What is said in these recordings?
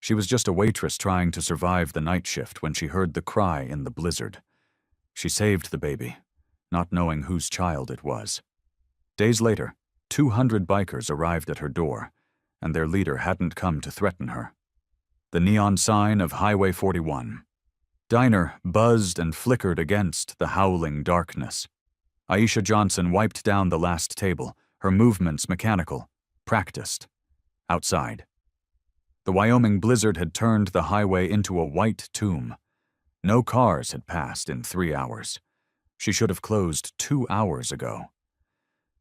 She was just a waitress trying to survive the night shift when she heard the cry in the blizzard. She saved the baby, not knowing whose child it was. Days later, 200 bikers arrived at her door, and their leader hadn't come to threaten her. The neon sign of Highway 41. Diner buzzed and flickered against the howling darkness. Aisha Johnson wiped down the last table, her movements mechanical, practiced. Outside. The Wyoming blizzard had turned the highway into a white tomb. No cars had passed in 3 hours. She should have closed 2 hours ago.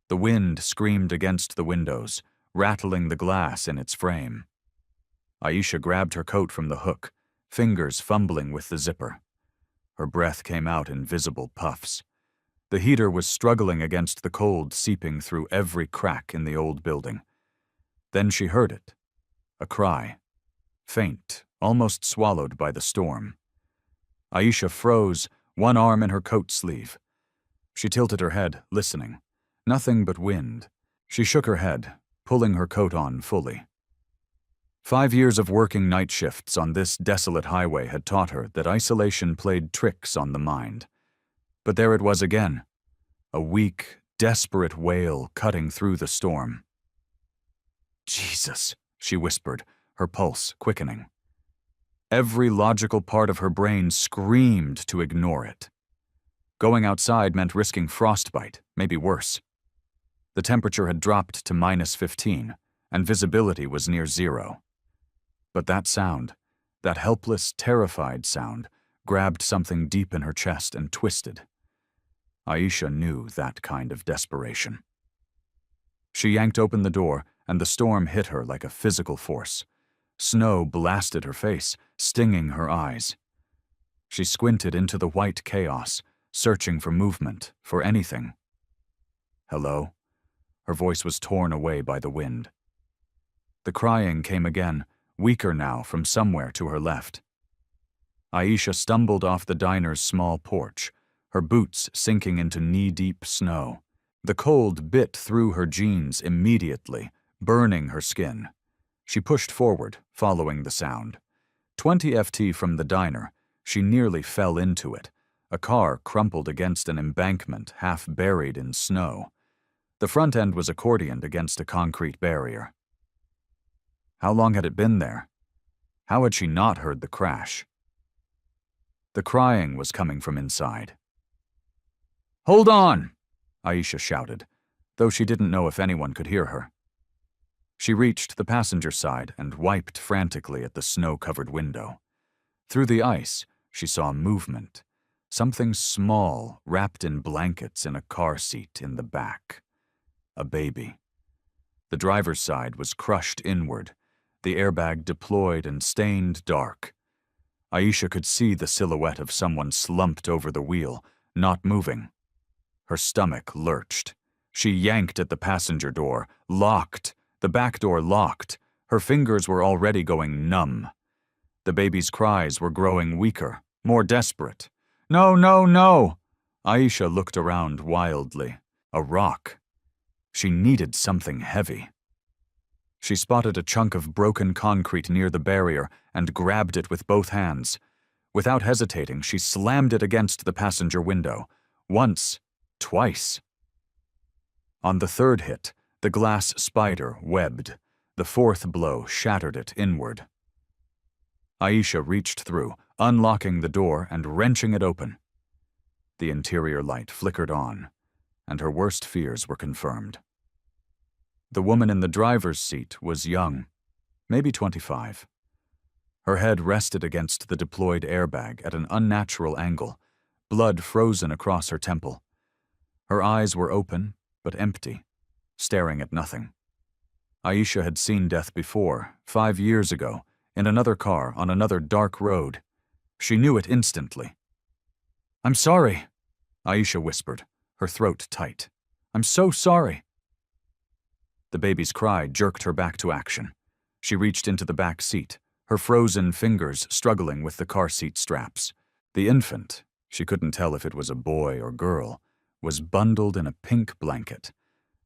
The wind screamed against the windows, rattling the glass in its frame. Aisha grabbed her coat from the hook, fingers fumbling with the zipper. Her breath came out in visible puffs. The heater was struggling against the cold seeping through every crack in the old building. Then she heard it. A cry. Faint, almost swallowed by the storm. Aisha froze, one arm in her coat sleeve. She tilted her head, listening. Nothing but wind. She shook her head, pulling her coat on fully. 5 years of working night shifts on this desolate highway had taught her that isolation played tricks on the mind. But there it was again. A weak, desperate wail cutting through the storm. Jesus, she whispered, her pulse quickening. Every logical part of her brain screamed to ignore it. Going outside meant risking frostbite, maybe worse. The temperature had dropped to -15, and visibility was near 0. But that sound, that helpless, terrified sound, grabbed something deep in her chest and twisted. Aisha knew that kind of desperation. She yanked open the door, and the storm hit her like a physical force. Snow blasted her face, stinging her eyes. She squinted into the white chaos, searching for movement, for anything. Hello? Her voice was torn away by the wind. The crying came again, weaker now from somewhere to her left. Aisha stumbled off the diner's small porch, her boots sinking into knee-deep snow. The cold bit through her jeans immediately, burning her skin. She pushed forward, following the sound. 20 FT from the diner, she nearly fell into it. A car crumpled against an embankment, half buried in snow. The front end was accordioned against a concrete barrier. How long had it been there? How had she not heard the crash? The crying was coming from inside. "Hold on!" Aisha shouted, though she didn't know if anyone could hear her. She reached the passenger side and wiped frantically at the snow-covered window. Through the ice, she saw movement. Something small, wrapped in blankets in a car seat in the back. A baby. The driver's side was crushed inward, the airbag deployed and stained dark. Aisha could see the silhouette of someone slumped over the wheel, not moving. Her stomach lurched. She yanked at the passenger door, locked, the back door locked. Her fingers were already going numb. The baby's cries were growing weaker, more desperate. "No, no, no!" Aisha looked around wildly. A rock. She needed something heavy. She spotted a chunk of broken concrete near the barrier and grabbed it with both hands. Without hesitating, she slammed it against the passenger window. Once, twice. On the third hit, the glass spider webbed. The fourth blow shattered it inward. Aisha reached through, unlocking the door and wrenching it open. The interior light flickered on, and her worst fears were confirmed. The woman in the driver's seat was young, maybe 25. Her head rested against the deployed airbag at an unnatural angle, blood frozen across her temple. Her eyes were open, but empty, staring at nothing. Aisha had seen death before, 5 years ago, in another car on another dark road. She knew it instantly. "I'm sorry," Aisha whispered, her throat tight. "I'm so sorry." The baby's cry jerked her back to action. She reached into the back seat, her frozen fingers struggling with the car seat straps. The infant, she couldn't tell if it was a boy or girl, was bundled in a pink blanket,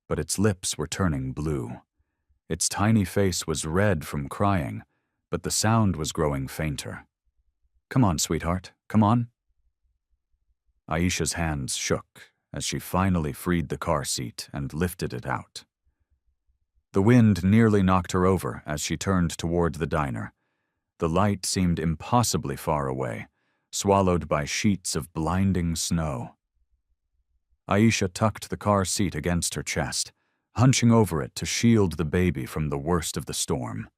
but its lips were turning blue. Its tiny face was red from crying, but the sound was growing fainter. "Come on, sweetheart, come on." Aisha's hands shook as she finally freed the car seat and lifted it out. The wind nearly knocked her over as she turned toward the diner. The light seemed impossibly far away, swallowed by sheets of blinding snow. Aisha tucked the car seat against her chest, hunching over it to shield the baby from the worst of the storm.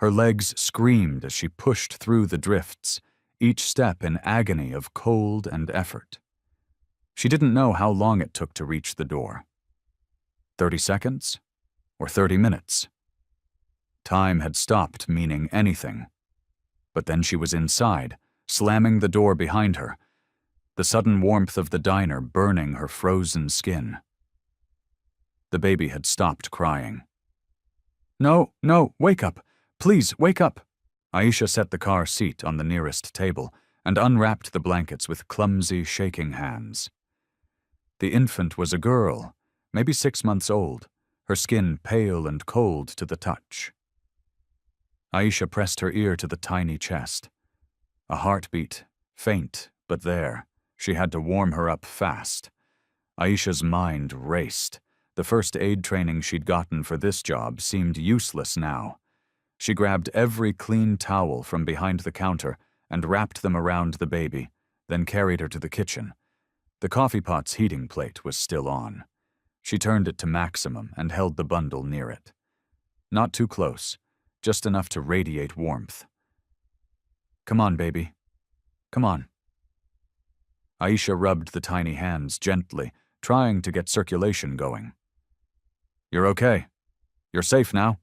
Her legs screamed as she pushed through the drifts, each step in agony of cold and effort. She didn't know how long it took to reach the door. 30 seconds? Or 30 minutes? Time had stopped meaning anything. But then she was inside, slamming the door behind her, the sudden warmth of the diner burning her frozen skin. The baby had stopped crying. "No, no, wake up! Please, wake up!" Aisha set the car seat on the nearest table and unwrapped the blankets with clumsy, shaking hands. The infant was a girl, maybe 6 months old, her skin pale and cold to the touch. Aisha pressed her ear to the tiny chest. A heartbeat, faint, but there. She had to warm her up fast. Aisha's mind raced. The first aid training she'd gotten for this job seemed useless now. She grabbed every clean towel from behind the counter and wrapped them around the baby, then carried her to the kitchen. The coffee pot's heating plate was still on. She turned it to maximum and held the bundle near it. Not too close, just enough to radiate warmth. "Come on, baby. Come on." Aisha rubbed the tiny hands gently, trying to get circulation going. "You're okay. You're safe now."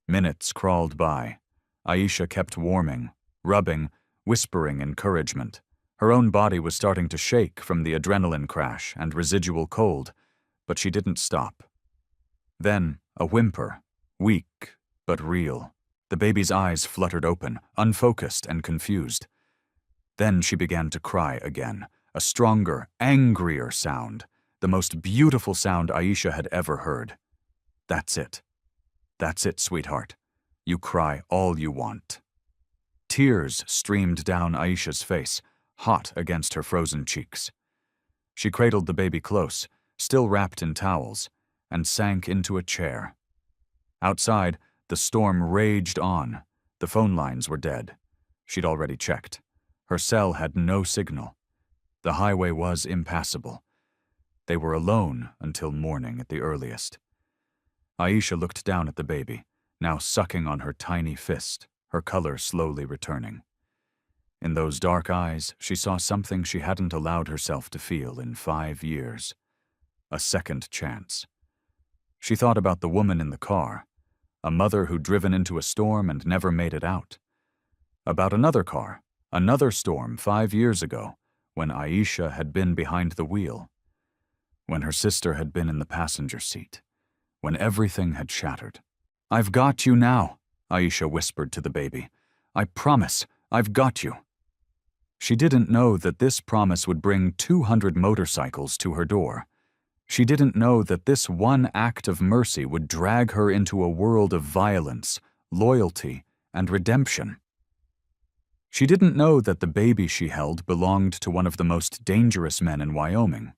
Minutes crawled by. Aisha kept warming, rubbing, whispering encouragement. Her own body was starting to shake from the adrenaline crash and residual cold, but she didn't stop. Then, a whimper, weak but real. The baby's eyes fluttered open, unfocused and confused. Then she began to cry again, a stronger, angrier sound, the most beautiful sound Aisha had ever heard. "That's it. That's it, sweetheart. You cry all you want." Tears streamed down Aisha's face, hot against her frozen cheeks. She cradled the baby close, still wrapped in towels, and sank into a chair. Outside, the storm raged on. The phone lines were dead. She'd already checked. Her cell had no signal. The highway was impassable. They were alone until morning at the earliest. Aisha looked down at the baby, now sucking on her tiny fist, her color slowly returning. In those dark eyes, she saw something she hadn't allowed herself to feel in 5 years. A second chance. She thought about the woman in the car, a mother who'd driven into a storm and never made it out. About another car, another storm 5 years ago, when Aisha had been behind the wheel, when her sister had been in the passenger seat, when everything had shattered. "I've got you now," Aisha whispered to the baby. "I promise, I've got you." She didn't know that this promise would bring 200 motorcycles to her door. She didn't know that this one act of mercy would drag her into a world of violence, loyalty, and redemption. She didn't know that the baby she held belonged to one of the most dangerous men in Wyoming.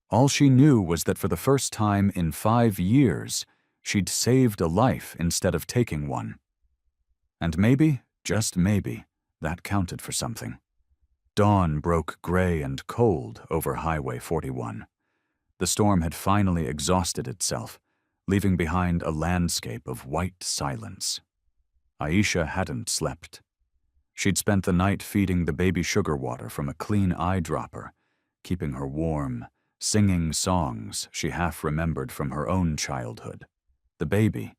All she knew was that for the first time in 5 years, she'd saved a life instead of taking one. And maybe, just maybe, that counted for something. Dawn broke gray and cold over Highway 41. The storm had finally exhausted itself, leaving behind a landscape of white silence. Aisha hadn't slept. She'd spent the night feeding the baby sugar water from a clean eyedropper, keeping her warm, singing songs she half remembered from her own childhood. The baby,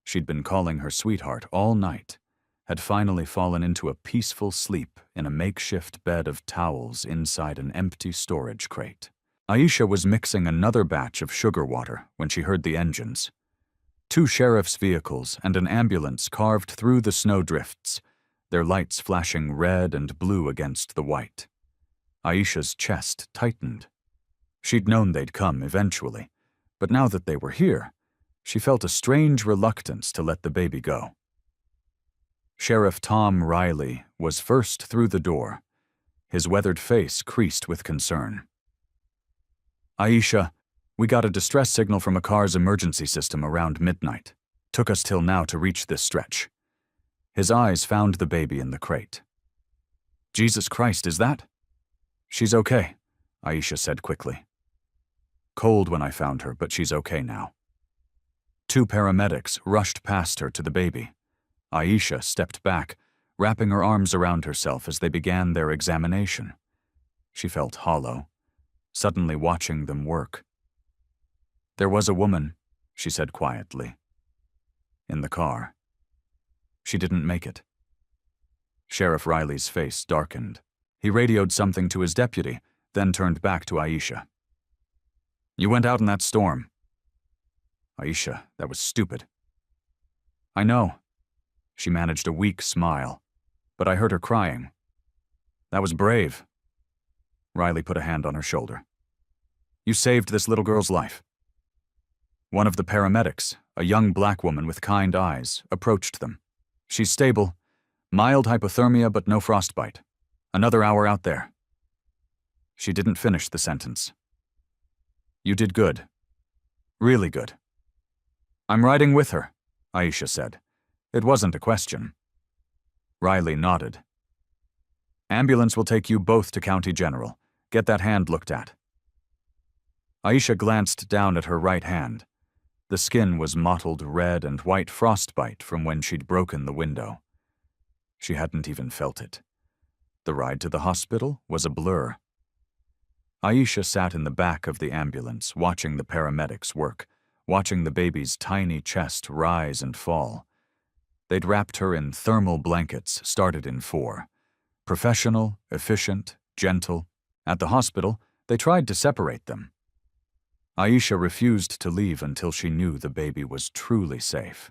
she'd been calling her sweetheart all night, had finally fallen into a peaceful sleep in a makeshift bed of towels inside an empty storage crate. Aisha was mixing another batch of sugar water when she heard the engines. 2 sheriff's vehicles and an ambulance carved through the snowdrifts, their lights flashing red and blue against the white. Aisha's chest tightened. She'd known they'd come eventually, but now that they were here, she felt a strange reluctance to let the baby go. Sheriff Tom Riley was first through the door, his weathered face creased with concern. "Aisha, we got a distress signal from a car's emergency system around midnight. Took us till now to reach this stretch." His eyes found the baby in the crate. "Jesus Christ, is that?" "She's okay," Aisha said quickly. "Cold when I found her, but she's okay now." Two paramedics rushed past her to the baby. Aisha stepped back, wrapping her arms around herself as they began their examination. She felt hollow, suddenly watching them work. "There was a woman," she said quietly, "in the car. She didn't make it." Sheriff Riley's face darkened. He radioed something to his deputy, then turned back to Aisha. "You went out in that storm." "Aisha, that was stupid." "I know." She managed a weak smile, but I heard her crying. "That was brave." Riley put a hand on her shoulder. "You saved this little girl's life." One of the paramedics, a young black woman with kind eyes, approached them. "She's stable. Mild hypothermia but no frostbite. Another hour out there." She didn't finish the sentence. "You did good. Really good." "I'm riding with her," Aisha said. It wasn't a question. Riley nodded. "Ambulance will take you both to County General. Get that hand looked at." Aisha glanced down at her right hand. The skin was mottled red and white frostbite from when she'd broken the window. She hadn't even felt it. The ride to the hospital was a blur. Aisha sat in the back of the ambulance, watching the paramedics work, watching the baby's tiny chest rise and fall. They'd wrapped her in thermal blankets, started in 4. Professional, efficient, gentle. At the hospital, they tried to separate them. Aisha refused to leave until she knew the baby was truly safe.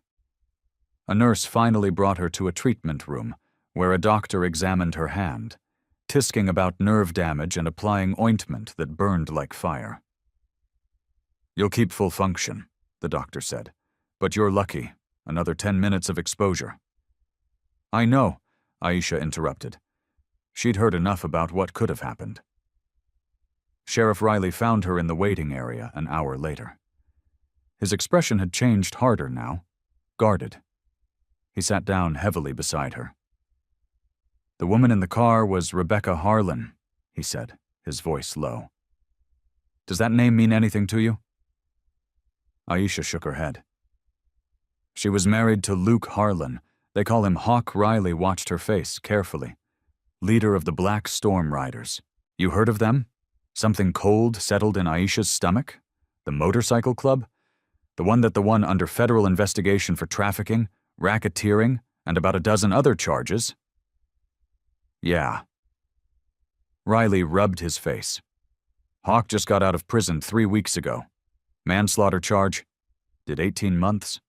A nurse finally brought her to a treatment room, where a doctor examined her hand, tisking about nerve damage and applying ointment that burned like fire. "You'll keep full function," the doctor said, "but you're lucky. Another 10 minutes of exposure." "I know," Aisha interrupted. She'd heard enough about what could have happened. Sheriff Riley found her in the waiting area an hour later. His expression had changed harder now, guarded. He sat down heavily beside her. "The woman in the car was Rebecca Harlan," he said, his voice low. "Does that name mean anything to you?" Aisha shook her head. "She was married to Luke Harlan. They call him Hawk." Riley watched her face carefully. "Leader of the Black Storm Riders. You heard of them? Something cold settled in Aisha's stomach? The motorcycle club? The one under federal investigation for trafficking, racketeering, and about a dozen other charges?" "Yeah." Riley rubbed his face. "Hawk just got out of prison 3 weeks ago. Manslaughter charge. Did 18 months.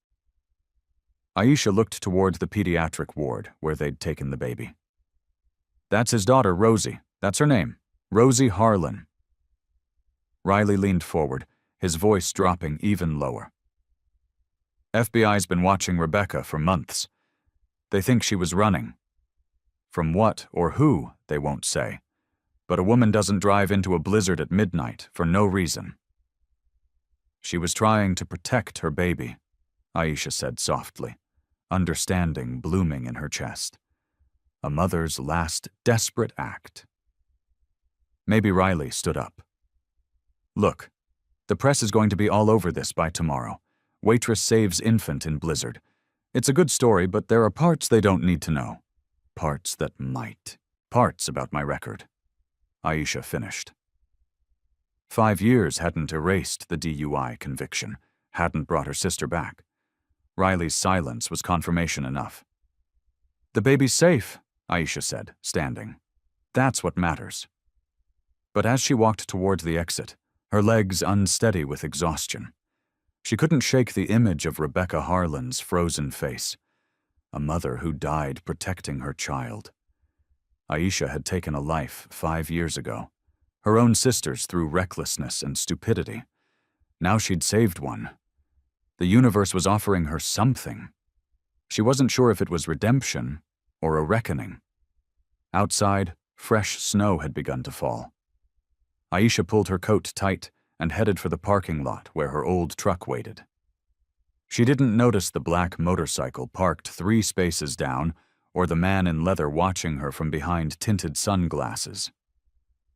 Aisha looked toward the pediatric ward where they'd taken the baby. "That's his daughter, Rosie. That's her name. Rosie Harlan." Riley leaned forward, his voice dropping even lower. "FBI's been watching Rebecca for months. They think she was running. From what or who, they won't say. But a woman doesn't drive into a blizzard at midnight for no reason." "She was trying to protect her baby," Aisha said softly, understanding blooming in her chest. A mother's last desperate act. Maybe Riley stood up. "Look, the press is going to be all over this by tomorrow. Waitress saves infant in blizzard. It's a good story, but there are parts they don't need to know. Parts that might. Parts about my record." Aisha finished. 5 years hadn't erased the DUI conviction, hadn't brought her sister back. Riley's silence was confirmation enough. "The baby's safe," Aisha said, standing. "That's what matters." But as she walked toward the exit, her legs unsteady with exhaustion, she couldn't shake the image of Rebecca Harlan's frozen face, a mother who died protecting her child. Aisha had taken a life 5 years ago, her own sister's through recklessness and stupidity. Now she'd saved one. The universe was offering her something. She wasn't sure if it was redemption or a reckoning. Outside, fresh snow had begun to fall. Aisha pulled her coat tight and headed for the parking lot where her old truck waited. She didn't notice the black motorcycle parked 3 spaces down or the man in leather watching her from behind tinted sunglasses.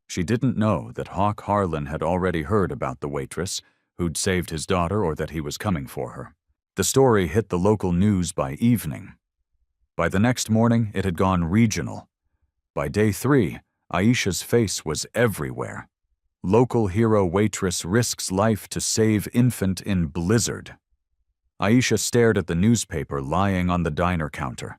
She didn't know that Hawk Harlan had already heard about the waitress who'd saved his daughter or that he was coming for her. The story hit the local news by evening. By the next morning, it had gone regional. By day 3, Aisha's face was everywhere. Local hero waitress risks life to save infant in blizzard. Aisha stared at the newspaper lying on the diner counter.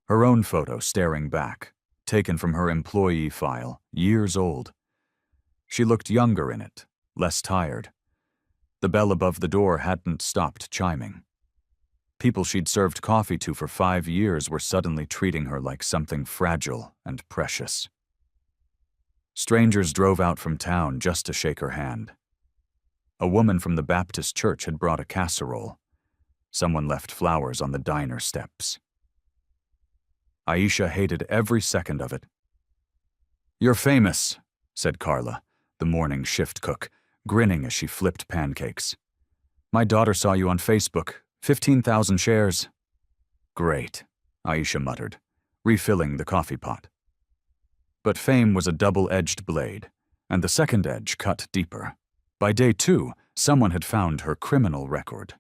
Her own photo staring back, taken from her employee file, years old. She looked younger in it, less tired. The bell above the door hadn't stopped chiming. People she'd served coffee to for 5 years were suddenly treating her like something fragile and precious. Strangers drove out from town just to shake her hand. A woman from the Baptist church had brought a casserole. Someone left flowers on the diner steps. Aisha hated every second of it. "You're famous," said Carla, the morning shift cook, grinning as she flipped pancakes. "My daughter saw you on Facebook. 15,000 shares. "Great," Aisha muttered, refilling the coffee pot. But fame was a double-edged blade, and the second edge cut deeper. By day 2, someone had found her criminal record.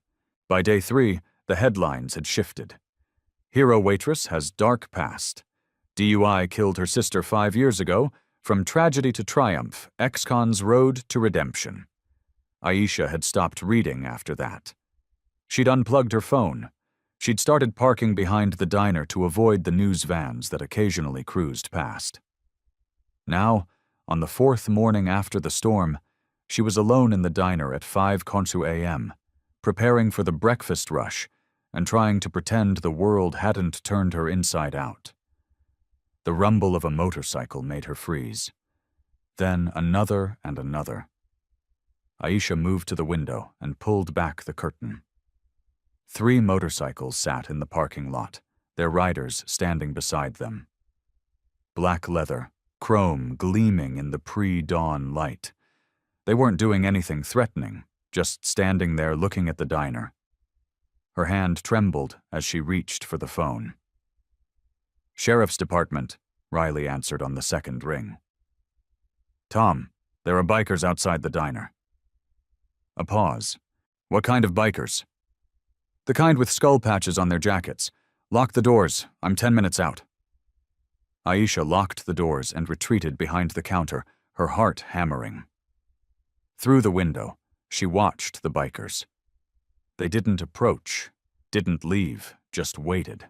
By day 3, the headlines had shifted. Hero waitress has dark past. DUI killed her sister 5 years ago. From tragedy to triumph, ex-con's road to redemption. Aisha had stopped reading after that. She'd unplugged her phone. She'd started parking behind the diner to avoid the news vans that occasionally cruised past. Now, on the 4th morning after the storm, she was alone in the diner at 5:00 a.m., preparing for the breakfast rush and trying to pretend the world hadn't turned her inside out. The rumble of a motorcycle made her freeze. Then another and another. Aisha moved to the window and pulled back the curtain. 3 motorcycles sat in the parking lot, their riders standing beside them. Black leather, chrome gleaming in the pre-dawn light. They weren't doing anything threatening, just standing there looking at the diner. Her hand trembled as she reached for the phone. "Sheriff's Department," Riley answered on the second ring. "Tom, there are bikers outside the diner." A pause. "What kind of bikers?" "The kind with skull patches on their jackets. Lock the doors. I'm 10 minutes out." Aisha locked the doors and retreated behind the counter, her heart hammering. Through the window, she watched the bikers. They didn't approach, didn't leave, just waited.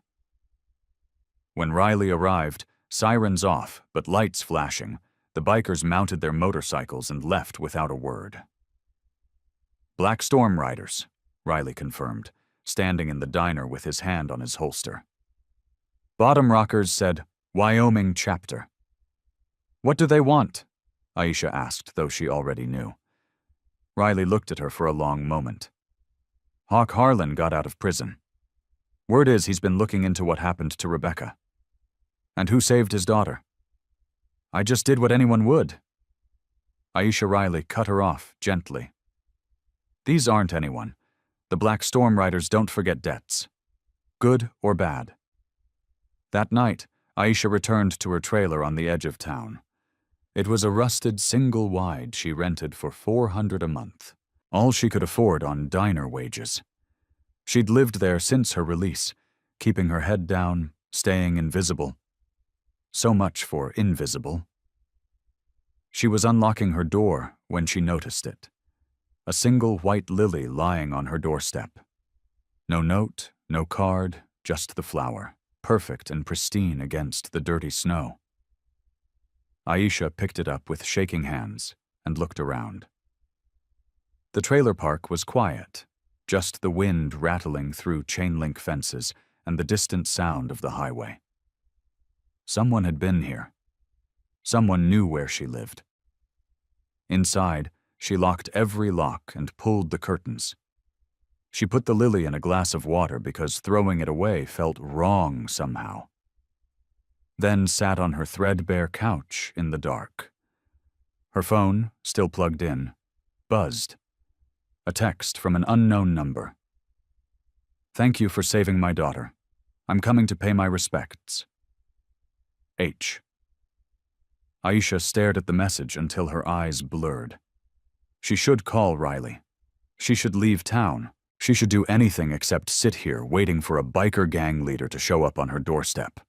When Riley arrived, sirens off, but lights flashing, the bikers mounted their motorcycles and left without a word. "Black Storm Riders," Riley confirmed, standing in the diner with his hand on his holster. Bottom Rockers said, "Wyoming chapter." "What do they want?" Aisha asked, though she already knew. Riley looked at her for a long moment. "Hawk Harlan got out of prison. Word is he's been looking into what happened to Rebecca." "And who saved his daughter?" "I just did what anyone would." Aisha Riley cut her off gently. "These aren't anyone. The Black Storm Riders don't forget debts. Good or bad." That night, Aisha returned to her trailer on the edge of town. It was a rusted single-wide she rented for $400 a month, all she could afford on diner wages. She'd lived there since her release, keeping her head down, staying invisible. So much for invisible. She was unlocking her door when she noticed it. A single white lily lying on her doorstep. No note, no card, just the flower, perfect and pristine against the dirty snow. Aisha picked it up with shaking hands and looked around. The trailer park was quiet, just the wind rattling through chain-link fences and the distant sound of the highway. Someone had been here. Someone knew where she lived. Inside, she locked every lock and pulled the curtains. She put the lily in a glass of water because throwing it away felt wrong somehow. then sat on her threadbare couch in the dark. Her phone, still plugged in, buzzed. A text from an unknown number. "Thank you for saving my daughter. I'm coming to pay my respects. H." Aisha stared at the message until her eyes blurred. She should call Riley. She should leave town. She should do anything except sit here waiting for a biker gang leader to show up on her doorstep.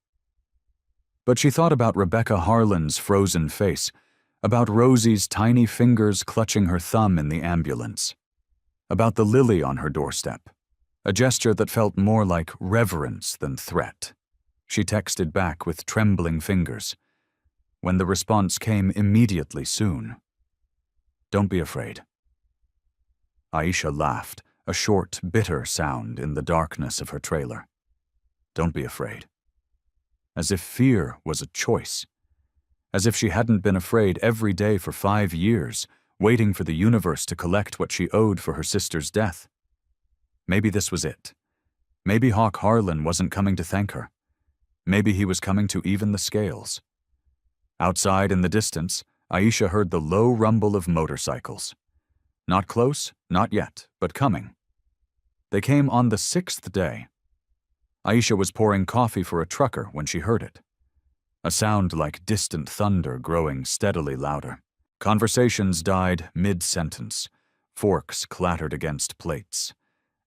But she thought about Rebecca Harlan's frozen face, about Rosie's tiny fingers clutching her thumb in the ambulance, about the lily on her doorstep, a gesture that felt more like reverence than threat. She texted back with trembling fingers, when the response came immediately soon. "Don't be afraid." Aisha laughed, a short, bitter sound in the darkness of her trailer. Don't be afraid. As if fear was a choice. As if she hadn't been afraid every day for 5 years, waiting for the universe to collect what she owed for her sister's death. Maybe this was it. Maybe Hawk Harlan wasn't coming to thank her. Maybe he was coming to even the scales. Outside in the distance, Aisha heard the low rumble of motorcycles. Not close, not yet, but coming. They came on the 6th day. Aisha was pouring coffee for a trucker when she heard it. A sound like distant thunder growing steadily louder. Conversations died mid-sentence. Forks clattered against plates.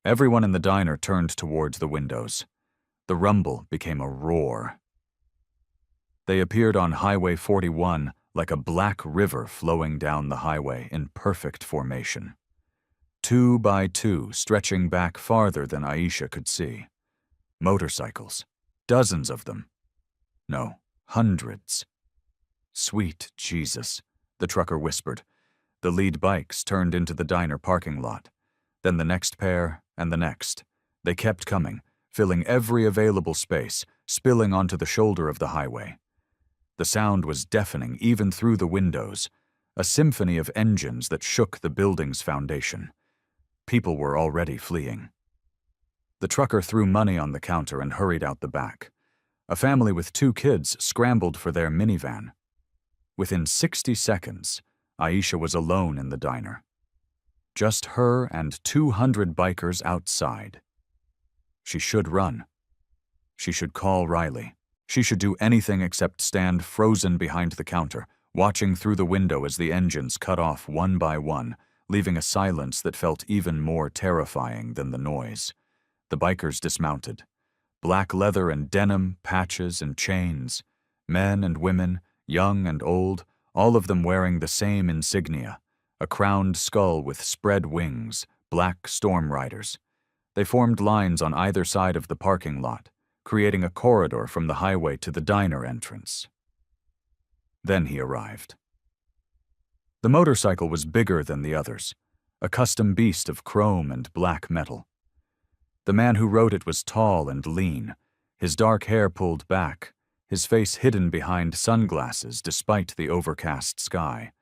Everyone in the diner turned towards the windows. The rumble became a roar. They appeared on Highway 41 like a black river flowing down the highway in perfect formation. 2 by 2, stretching back farther than Aisha could see. Motorcycles. Dozens of them. No, hundreds. "Sweet Jesus," the trucker whispered. The lead bikes turned into the diner parking lot. Then the next pair, and the next. They kept coming, filling every available space, spilling onto the shoulder of the highway. The sound was deafening even through the windows, a symphony of engines that shook the building's foundation. People were already fleeing. The trucker threw money on the counter and hurried out the back. A family with 2 kids scrambled for their minivan. Within 60 seconds, Aisha was alone in the diner. Just her and 200 bikers outside. She should run. She should call Riley. She should do anything except stand frozen behind the counter, watching through the window as the engines cut off one by one, leaving a silence that felt even more terrifying than the noise. The bikers dismounted. Black leather and denim, patches and chains. Men and women, young and old, all of them wearing the same insignia. A crowned skull with spread wings, black storm riders. They formed lines on either side of the parking lot, creating a corridor from the highway to the diner entrance. Then he arrived. The motorcycle was bigger than the others, a custom beast of chrome and black metal. The man who rode it was tall and lean, his dark hair pulled back, his face hidden behind sunglasses despite the overcast sky.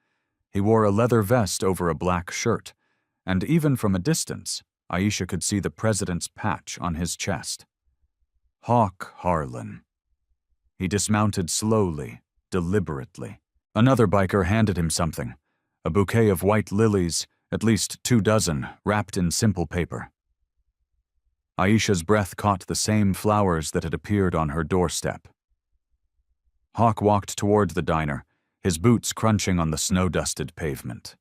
He wore a leather vest over a black shirt, and even from a distance, Aisha could see the president's patch on his chest. Hawk Harlan. He dismounted slowly, deliberately. Another biker handed him something, a bouquet of white lilies, at least 2 dozen, wrapped in simple paper. Aisha's breath caught the same flowers that had appeared on her doorstep. Hawk walked toward the diner, his boots crunching on the snow-dusted pavement.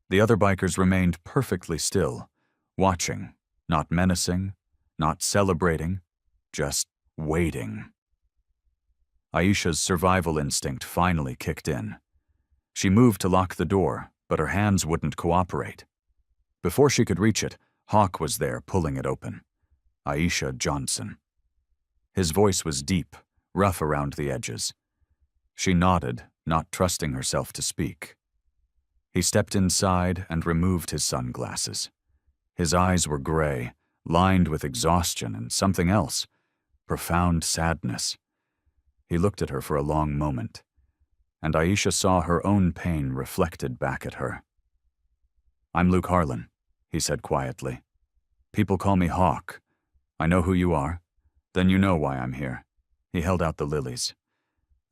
The other bikers remained perfectly still, watching, not menacing, not celebrating, just waiting. Aisha's survival instinct finally kicked in. She moved to lock the door, but her hands wouldn't cooperate. Before she could reach it, Hawk was there pulling it open. Aisha Johnson. His voice was deep, rough around the edges. She nodded, not trusting herself to speak. He stepped inside and removed his sunglasses. His eyes were gray, lined with exhaustion and something else, profound sadness. He looked at her for a long moment, and Aisha saw her own pain reflected back at her. "I'm Luke Harlan," he said quietly. "People call me Hawk. I know who you are. Then you know why I'm here." He held out the lilies.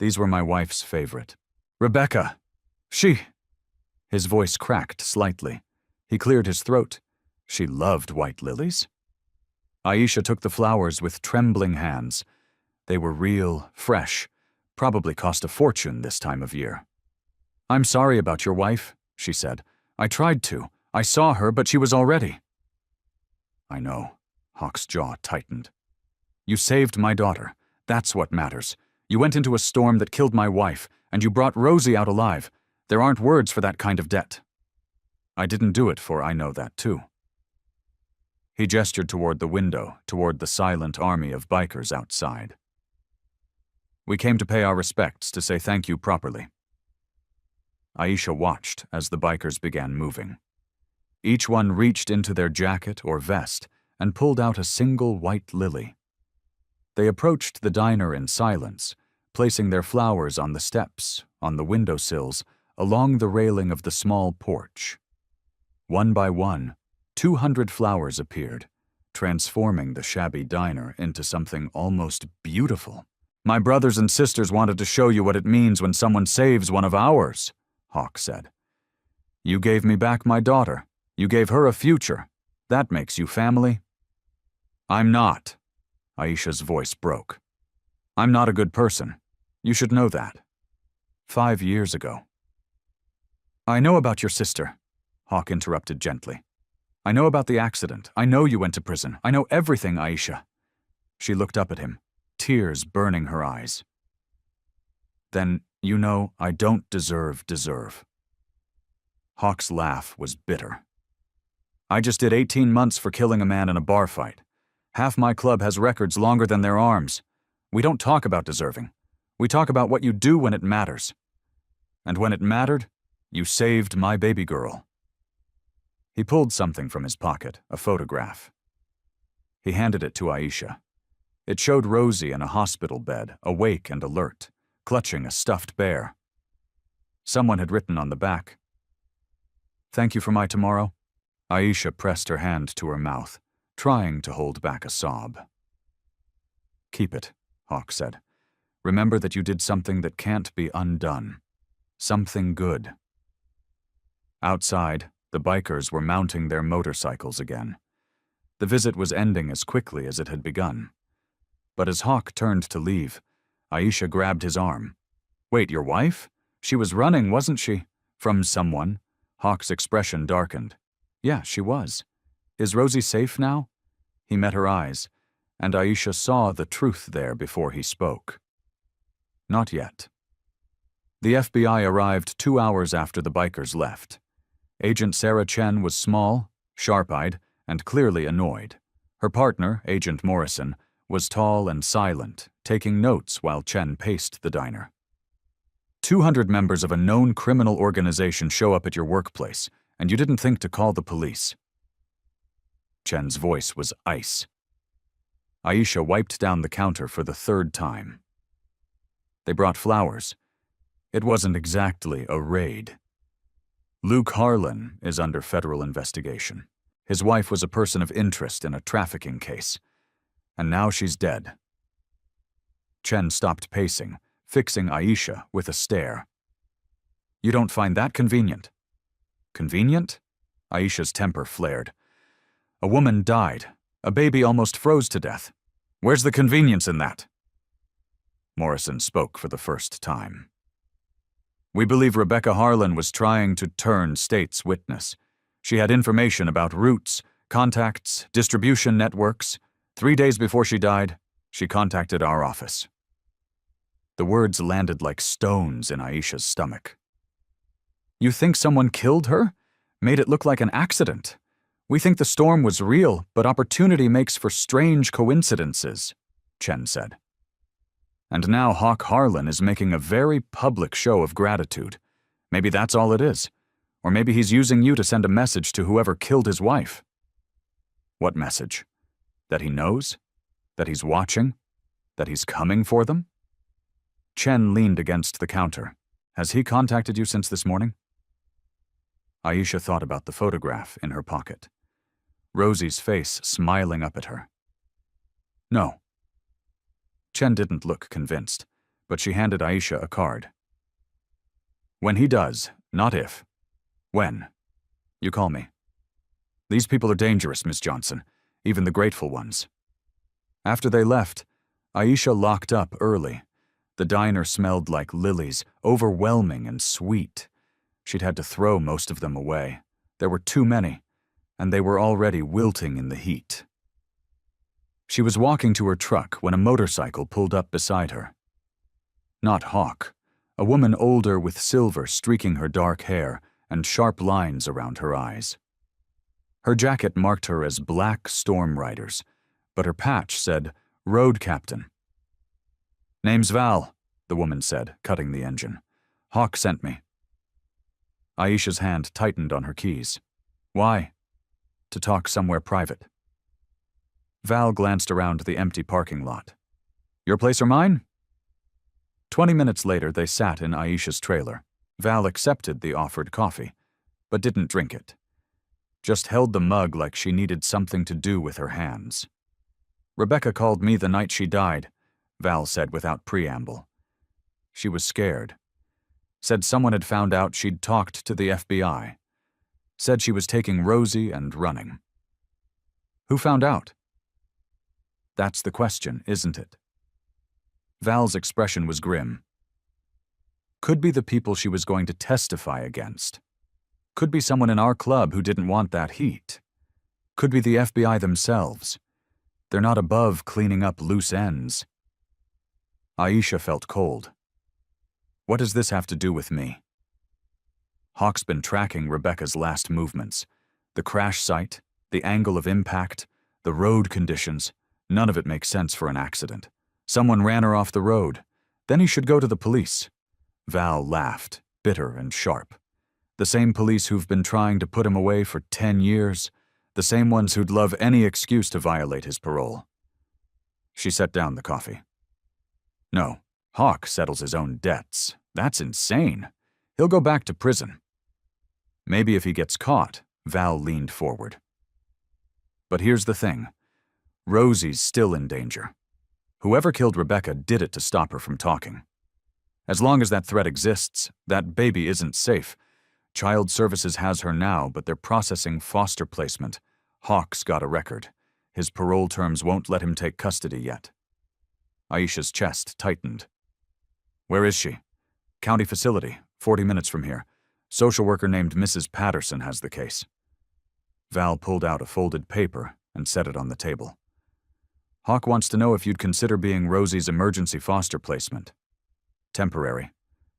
These were my wife's favorite. Rebecca! She... His voice cracked slightly. He cleared his throat. She loved white lilies. Aisha took the flowers with trembling hands. They were real, fresh, probably cost a fortune this time of year. I'm sorry about your wife, she said. I tried to. I saw her, but she was already. I know. Hawk's jaw tightened. You saved my daughter. That's what matters. You went into a storm that killed my wife, and you brought Rosie out alive. There aren't words for that kind of debt. I didn't do it, for I know that too. He gestured toward the window, toward the silent army of bikers outside. We came to pay our respects, to say thank you properly. Aisha watched as the bikers began moving. Each one reached into their jacket or vest and pulled out a single white lily. They approached the diner in silence, placing their flowers on the steps, on the windowsills, along the railing of the small porch. One by one, 200 flowers appeared, transforming the shabby diner into something almost beautiful. My brothers and sisters wanted to show you what it means when someone saves one of ours, Hawk said. You gave me back my daughter. You gave her a future. That makes you family. I'm not. Aisha's voice broke. I'm not a good person. You should know that. 5 years ago. I know about your sister, Hawk interrupted gently. I know about the accident. I know you went to prison. I know everything, Aisha. She looked up at him, tears burning her eyes. Then, you know, I don't deserve. Hawk's laugh was bitter. I just did 18 months for killing a man in a bar fight. Half my club has records longer than their arms. We don't talk about deserving. We talk about what you do when it matters. And when it mattered, you saved my baby girl. He pulled something from his pocket, a photograph. He handed it to Aisha. It showed Rosie in a hospital bed, awake and alert, clutching a stuffed bear. Someone had written on the back, "Thank you for my tomorrow." Aisha pressed her hand to her mouth, trying to hold back a sob. Keep it, Hawk said. Remember that you did something that can't be undone. Something good. Outside, the bikers were mounting their motorcycles again. The visit was ending as quickly as it had begun. But as Hawk turned to leave, Aisha grabbed his arm. Wait, your wife? She was running, wasn't she? From someone. Hawk's expression darkened. Yeah, she was. Is Rosie safe now? He met her eyes, and Aisha saw the truth there before he spoke. Not yet. The FBI arrived 2 hours after the bikers left. Agent Sarah Chen was small, sharp-eyed, and clearly annoyed. Her partner, Agent Morrison, was tall and silent, taking notes while Chen paced the diner. 200 members of a known criminal organization show up at your workplace, and you didn't think to call the police. Chen's voice was ice. Aisha wiped down the counter for the 3rd time. They brought flowers. It wasn't exactly a raid. Luke Harlan is under federal investigation. His wife was a person of interest in a trafficking case, and now she's dead. Chen stopped pacing, fixing Aisha with a stare. You don't find that convenient? Convenient? Aisha's temper flared. A woman died. A baby almost froze to death. Where's the convenience in that? Morrison spoke for the first time. We believe Rebecca Harlan was trying to turn state's witness. She had information about routes, contacts, distribution networks. 3 days before she died, she contacted our office. The words landed like stones in Aisha's stomach. You think someone killed her? Made it look like an accident. We think the storm was real, but opportunity makes for strange coincidences, Chen said. And now Hawk Harlan is making a very public show of gratitude. Maybe that's all it is. Or maybe he's using you to send a message to whoever killed his wife. What message? That he knows? That he's watching? That he's coming for them? Chen leaned against the counter. Has he contacted you since this morning? Aisha thought about the photograph in her pocket. Rosie's face smiling up at her. No. Chen didn't look convinced, but she handed Aisha a card. When he does, not if. When. You call me. These people are dangerous, Miss Johnson, even the grateful ones. After they left, Aisha locked up early. The diner smelled like lilies, overwhelming and sweet. She'd had to throw most of them away. There were too many, and they were already wilting in the heat. She was walking to her truck when a motorcycle pulled up beside her. Not Hawk, a woman older with silver streaking her dark hair and sharp lines around her eyes. Her jacket marked her as Black Storm Riders, but her patch said, Road Captain. Name's Val, the woman said, cutting the engine. Hawk sent me. Aisha's hand tightened on her keys. Why? To talk somewhere private. Val glanced around the empty parking lot. Your place or mine? 20 minutes later, they sat in Aisha's trailer. Val accepted the offered coffee, but didn't drink it. Just held the mug like she needed something to do with her hands. Rebecca called me the night she died, Val said without preamble. She was scared. Said someone had found out she'd talked to the FBI. Said she was taking Rosie and running. Who found out? That's the question, isn't it? Val's expression was grim. Could be the people she was going to testify against. Could be someone in our club who didn't want that heat. Could be the FBI themselves. They're not above cleaning up loose ends. Aisha felt cold. What does this have to do with me? Hawk's been tracking Rebecca's last movements. The crash site, the angle of impact, the road conditions. None of it makes sense for an accident. Someone ran her off the road. Then he should go to the police. Val laughed, bitter and sharp. The same police who've been trying to put him away for 10 years. The same ones who'd love any excuse to violate his parole. She set down the coffee. No, Hawk settles his own debts. That's insane. He'll go back to prison. Maybe if he gets caught, Val leaned forward. But here's the thing. Rosie's still in danger. Whoever killed Rebecca did it to stop her from talking. As long as that threat exists, that baby isn't safe. Child Services has her now, but they're processing foster placement. Hawk's got a record. His parole terms won't let him take custody yet. Aisha's chest tightened. Where is she? County facility, 40 minutes from here. Social worker named Mrs. Patterson has the case. Val pulled out a folded paper and set it on the table. Hawk wants to know if you'd consider being Rosie's emergency foster placement. Temporary.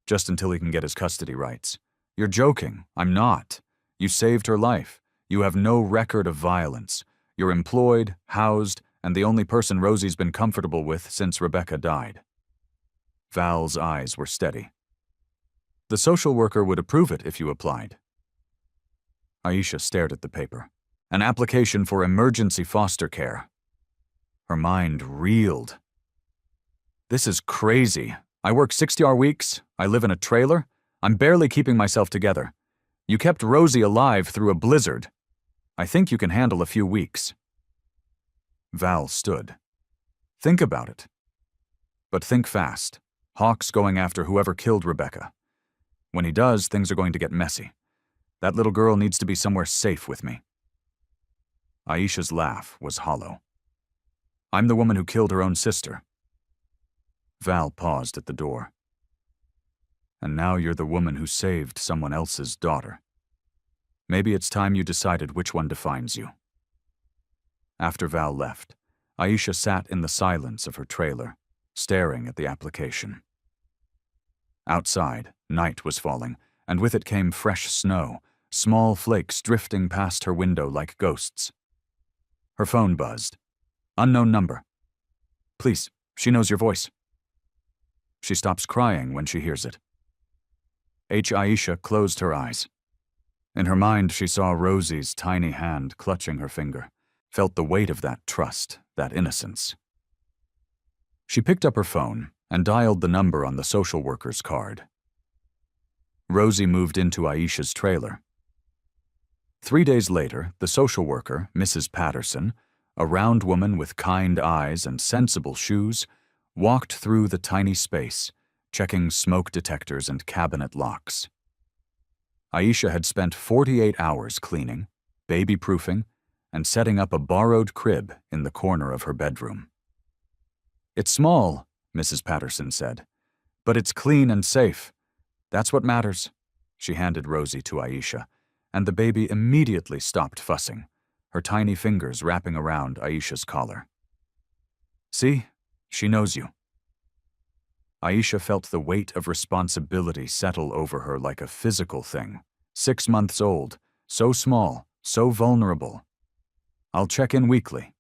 Just until he can get his custody rights. You're joking. I'm not. You saved her life. You have no record of violence. You're employed, housed, and the only person Rosie's been comfortable with since Rebecca died. Val's eyes were steady. The social worker would approve it if you applied. Aisha stared at the paper. An application for emergency foster care. Her mind reeled. This is crazy. I work 60-hour weeks. I live in a trailer. I'm barely keeping myself together. You kept Rosie alive through a blizzard. I think you can handle a few weeks. Val stood. Think about it. But think fast. Hawk's going after whoever killed Rebecca. When he does, things are going to get messy. That little girl needs to be somewhere safe with me. Aisha's laugh was hollow. I'm the woman who killed her own sister. Val paused at the door. And now you're the woman who saved someone else's daughter. Maybe it's time you decided which one defines you. After Val left, Aisha sat in the silence of her trailer, staring at the application. Outside, night was falling, and with it came fresh snow, small flakes drifting past her window like ghosts. Her phone buzzed. Unknown number. Please, she knows your voice. She stops crying when she hears it. Aisha closed her eyes. In her mind, she saw Rosie's tiny hand clutching her finger, felt the weight of that trust, that innocence. She picked up her phone and dialed the number on the social worker's card. Rosie moved into Aisha's trailer. 3 days later, the social worker, Mrs. Patterson, a round woman with kind eyes and sensible shoes, walked through the tiny space, checking smoke detectors and cabinet locks. Aisha had spent 48 hours cleaning, baby-proofing, and setting up a borrowed crib in the corner of her bedroom. "It's small," Mrs. Patterson said, "but it's clean and safe. That's what matters." She handed Rosie to Aisha, and the baby immediately stopped fussing, her tiny fingers wrapping around Aisha's collar. "See? She knows you." Aisha felt the weight of responsibility settle over her like a physical thing. 6 months old, so small, so vulnerable. "I'll check in weekly,"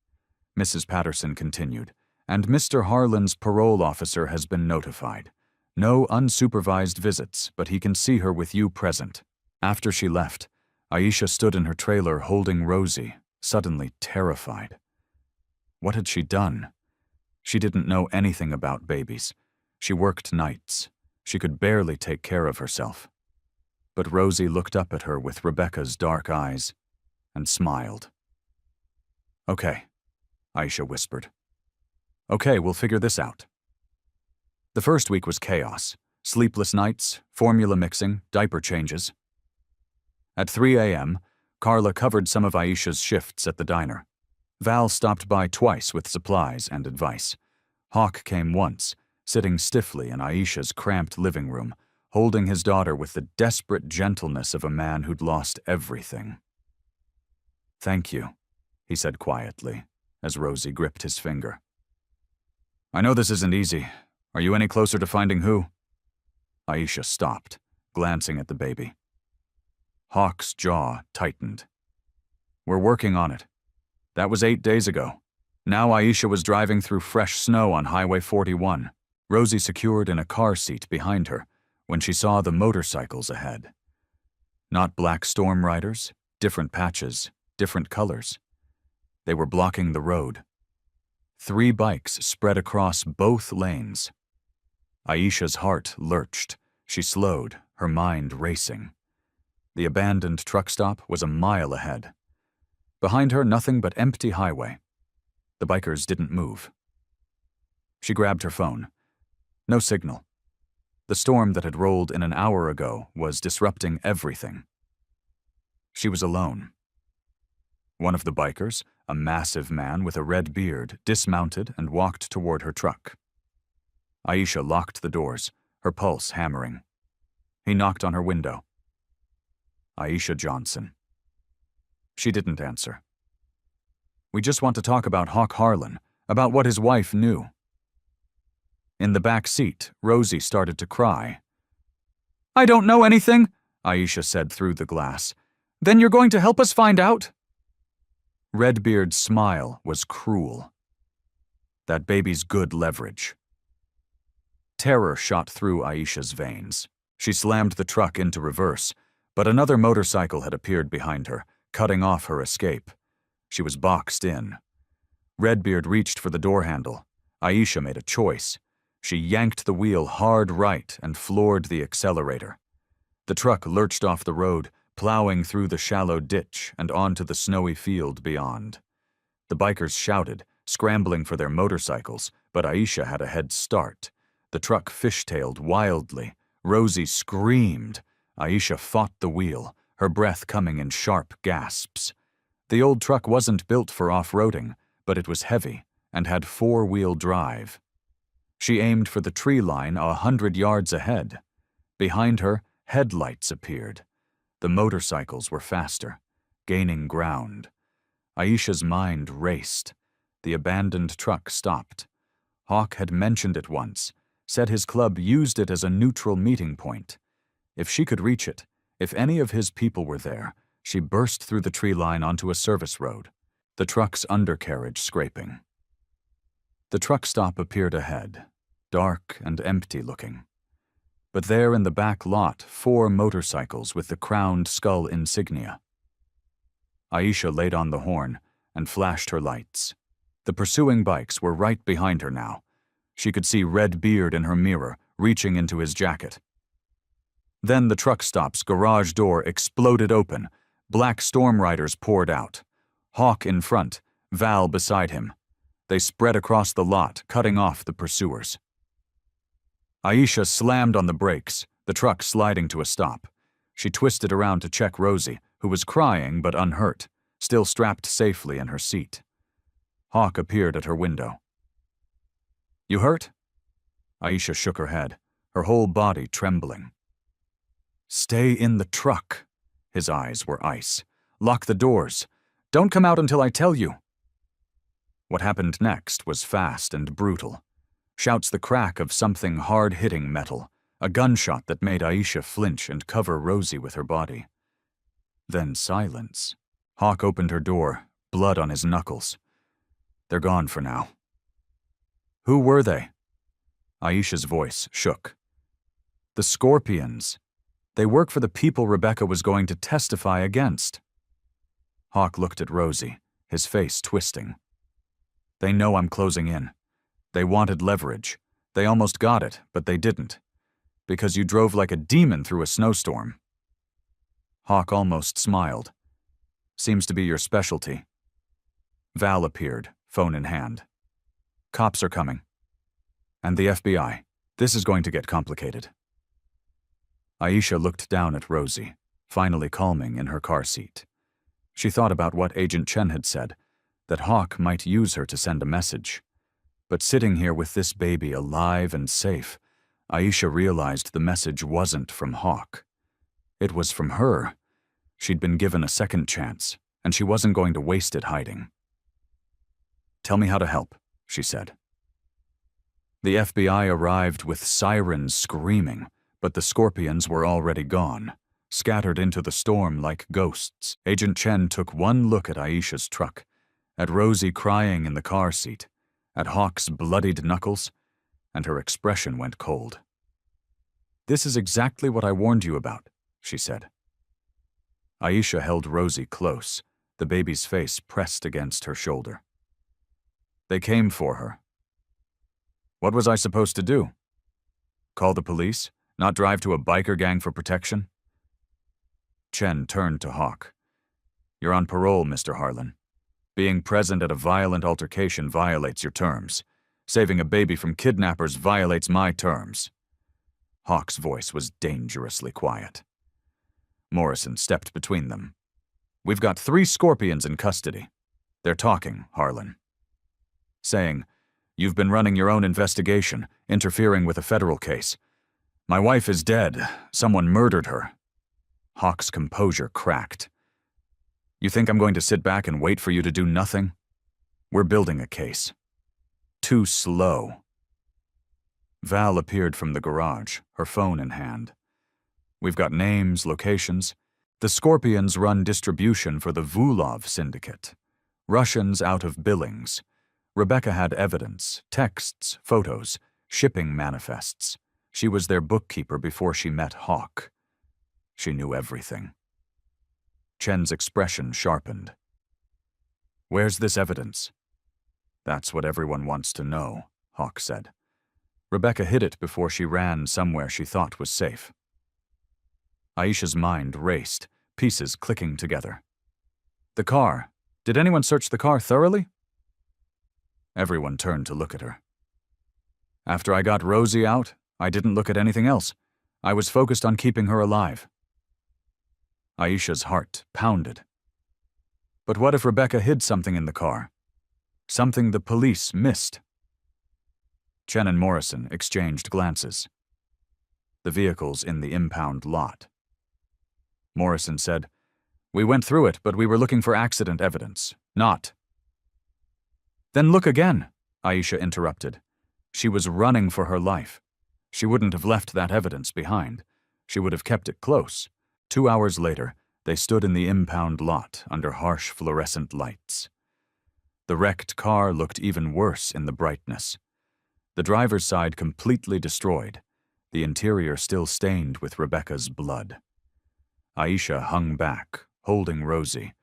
Mrs. Patterson continued, "and Mr. Harlan's parole officer has been notified. No unsupervised visits, but he can see her with you present." After she left, Aisha stood in her trailer holding Rosie, suddenly terrified. What had she done? She didn't know anything about babies. She worked nights. She could barely take care of herself. But Rosie looked up at her with Rebecca's dark eyes and smiled. "Okay," Aisha whispered. "Okay, we'll figure this out." The first week was chaos. Sleepless nights, formula mixing, diaper changes. At 3 a.m., Carla covered some of Aisha's shifts at the diner. Val stopped by twice with supplies and advice. Hawk came once, sitting stiffly in Aisha's cramped living room, holding his daughter with the desperate gentleness of a man who'd lost everything. "Thank you," he said quietly, as Rosie gripped his finger. "I know this isn't easy. Are you any closer to finding who?" Aisha stopped, glancing at the baby. Hawk's jaw tightened. "We're working on it. That was 8 days ago. Now Aisha was driving through fresh snow on Highway 41, Rosie secured in a car seat behind her, when she saw the motorcycles ahead. Not black storm riders, different patches, different colors. They were blocking the road. 3 bikes spread across both lanes. Aisha's heart lurched. She slowed, her mind racing. The abandoned truck stop was a mile ahead. Behind her, nothing but empty highway. The bikers didn't move. She grabbed her phone. No signal. The storm that had rolled in an hour ago was disrupting everything. She was alone. One of the bikers, a massive man with a red beard, dismounted and walked toward her truck. Aisha locked the doors, her pulse hammering. He knocked on her window. "Aisha Johnson." She didn't answer. "We just want to talk about Hawk Harlan, about what his wife knew." In the back seat, Rosie started to cry. "I don't know anything," Aisha said through the glass. "Then you're going to help us find out?" Redbeard's smile was cruel. That baby's good leverage. Terror shot through Aisha's veins. She slammed the truck into reverse, but another motorcycle had appeared behind her, cutting off her escape. She was boxed in. Redbeard reached for the door handle. Aisha made a choice. She yanked the wheel hard right and floored the accelerator. The truck lurched off the road, plowing through the shallow ditch and onto the snowy field beyond. The bikers shouted, scrambling for their motorcycles, but Aisha had a head start. The truck fishtailed wildly. Rosie screamed. Aisha fought the wheel, her breath coming in sharp gasps. The old truck wasn't built for off-roading, but it was heavy and had 4-wheel drive. She aimed for the tree line 100 yards ahead. Behind her, headlights appeared. The motorcycles were faster, gaining ground. Aisha's mind raced. The abandoned truck stopped. Hawk had mentioned it once, said his club used it as a neutral meeting point. If she could reach it, if any of his people were there, she burst through the tree line onto a service road, the truck's undercarriage scraping. The truck stop appeared ahead, dark and empty looking. But there in the back lot, 4 motorcycles with the crowned skull insignia. Aisha laid on the horn and flashed her lights. The pursuing bikes were right behind her now. She could see Redbeard in her mirror, reaching into his jacket. Then the truck stop's garage door exploded open. Black storm riders poured out. Hawk in front, Val beside him. They spread across the lot, cutting off the pursuers. Aisha slammed on the brakes, the truck sliding to a stop. She twisted around to check Rosie, who was crying but unhurt, still strapped safely in her seat. Hawk appeared at her window. "You hurt?" Aisha shook her head, her whole body trembling. "Stay in the truck." His eyes were ice. "Lock the doors. Don't come out until I tell you." What happened next was fast and brutal. Shouts the crack of something hard-hitting metal, a gunshot that made Aisha flinch and cover Rosie with her body. Then silence. Hawk opened her door, blood on his knuckles. "They're gone for now." "Who were they?" Aisha's voice shook. "The Scorpions. They work for the people Rebecca was going to testify against." Hawk looked at Rosie, his face twisting. "They know I'm closing in. They wanted leverage. They almost got it, but they didn't. Because you drove like a demon through a snowstorm." Hawk almost smiled. "Seems to be your specialty." Val appeared, phone in hand. "Cops are coming. And the FBI. This is going to get complicated." Aisha looked down at Rosie, finally calming in her car seat. She thought about what Agent Chen had said, that Hawk might use her to send a message. But sitting here with this baby alive and safe, Aisha realized the message wasn't from Hawk. It was from her. She'd been given a second chance, and she wasn't going to waste it hiding. "Tell me how to help," she said. The FBI arrived with sirens screaming, but the Scorpions were already gone, scattered into the storm like ghosts. Agent Chen took one look at Aisha's truck, at Rosie crying in the car seat, at Hawk's bloodied knuckles, and her expression went cold. "This is exactly what I warned you about," she said. Aisha held Rosie close, the baby's face pressed against her shoulder. "They came for her." "What was I supposed to do? Call the police? Not drive to a biker gang for protection?" Chen turned to Hawk. "You're on parole, Mr. Harlan. Being present at a violent altercation violates your terms. Saving a baby from kidnappers violates my terms." Hawk's voice was dangerously quiet. Morrison stepped between them. "We've got 3 Scorpions in custody. They're talking, Harlan. Saying, you've been running your own investigation, interfering with a federal case. My wife is dead. Someone murdered her." Hawk's composure cracked. "You think I'm going to sit back and wait for you to do nothing? We're building a case. Too slow." Val appeared from the garage, her phone in hand. "We've got names, locations. The Scorpions run distribution for the Vulov syndicate. Russians out of Billings. Rebecca had evidence, texts, photos, shipping manifests. She was their bookkeeper before she met Hawk. She knew everything." Chen's expression sharpened. "Where's this evidence?" "That's what everyone wants to know," Hawk said. "Rebecca hid it before she ran somewhere she thought was safe." Aisha's mind raced, pieces clicking together. "The car. Did anyone search the car thoroughly?" Everyone turned to look at her. "After I got Rosie out, I didn't look at anything else. I was focused on keeping her alive." Aisha's heart pounded. "But what if Rebecca hid something in the car? Something the police missed?" Chen and Morrison exchanged glances. "The vehicle's in the impound lot." Morrison said, "We went through it, but we were looking for accident evidence, not—" "Then look again," Aisha interrupted. She was running for her life. She wouldn't have left that evidence behind. She would have kept it close. 2 hours later, they stood in the impound lot under harsh fluorescent lights. The wrecked car looked even worse in the brightness. The driver's side completely destroyed, the interior still stained with Rebecca's blood. Aisha hung back, holding Rosie,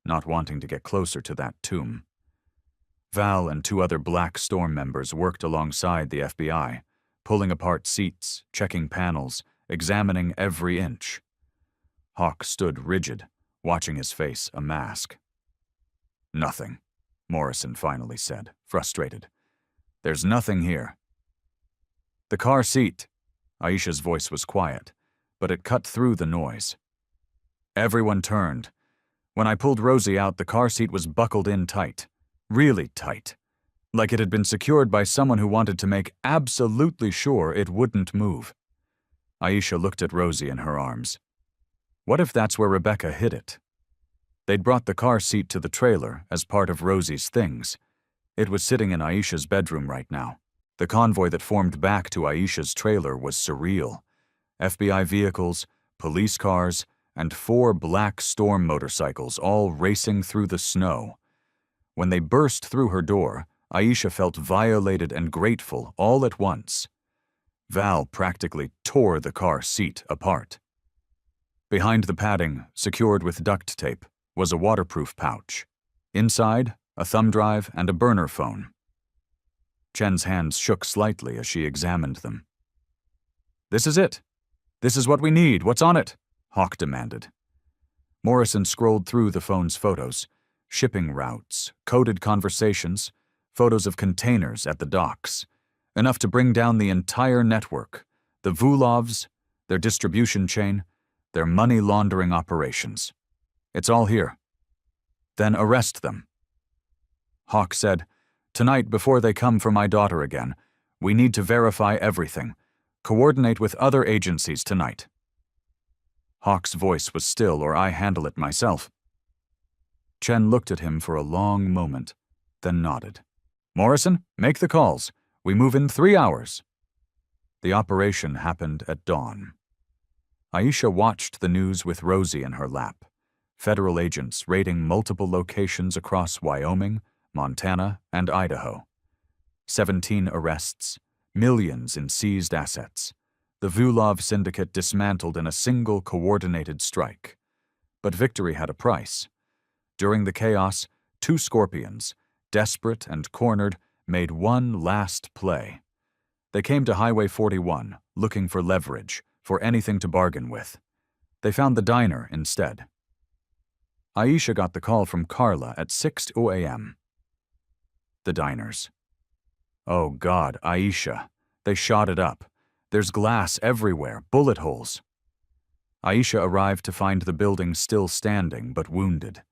not wanting to get closer to that tomb. Val and 2 other Black Storm members worked alongside the FBI, pulling apart seats, checking panels, examining every inch. Hawk stood rigid, watching his face a mask. "Nothing," Morrison finally said, frustrated. "There's nothing here." "The car seat," Aisha's voice was quiet, but it cut through the noise. Everyone turned. When I pulled Rosie out, the car seat was buckled in tight. Really tight. Like it had been secured by someone who wanted to make absolutely sure it wouldn't move. Aisha looked at Rosie in her arms. What if that's where Rebecca hid it? They'd brought the car seat to the trailer as part of Rosie's things. It was sitting in Aisha's bedroom right now. The convoy that formed back to Aisha's trailer was surreal. FBI vehicles, police cars, and 4 black Storm motorcycles all racing through the snow. When they burst through her door, Aisha felt violated and grateful all at once. Val practically tore the car seat apart. Behind the padding, secured with duct tape, was a waterproof pouch. Inside, a thumb drive and a burner phone. Chen's hands shook slightly as she examined them. "This is it. This is what we need. What's on it?" Hawk demanded. Morrison scrolled through the phone's photos. Shipping routes, coded conversations, photos of containers at the docks. Enough to bring down the entire network, the Vulovs, their distribution chain, their money laundering operations. "It's all here." "Then arrest them." Hawk said, "Tonight, before they come for my daughter again, we need to verify everything. Coordinate with other agencies tonight." Hawk's voice was still, or I handle it myself. Chen looked at him for a long moment, then nodded. "Morrison, make the calls. We move in 3 hours." The operation happened at dawn. Aisha watched the news with Rosie in her lap. Federal agents raiding multiple locations across Wyoming, Montana, and Idaho. 17 arrests, millions in seized assets. The Vulov syndicate dismantled in a single coordinated strike. But victory had a price. During the chaos, 2 scorpions, desperate and cornered, made one last play. They came to Highway 41, looking for leverage, for anything to bargain with. They found the diner instead. Aisha got the call from Carla at 6 a.m. The diners. "Oh God, Aisha. They shot it up. There's glass everywhere, bullet holes." Aisha arrived to find the building still standing but wounded.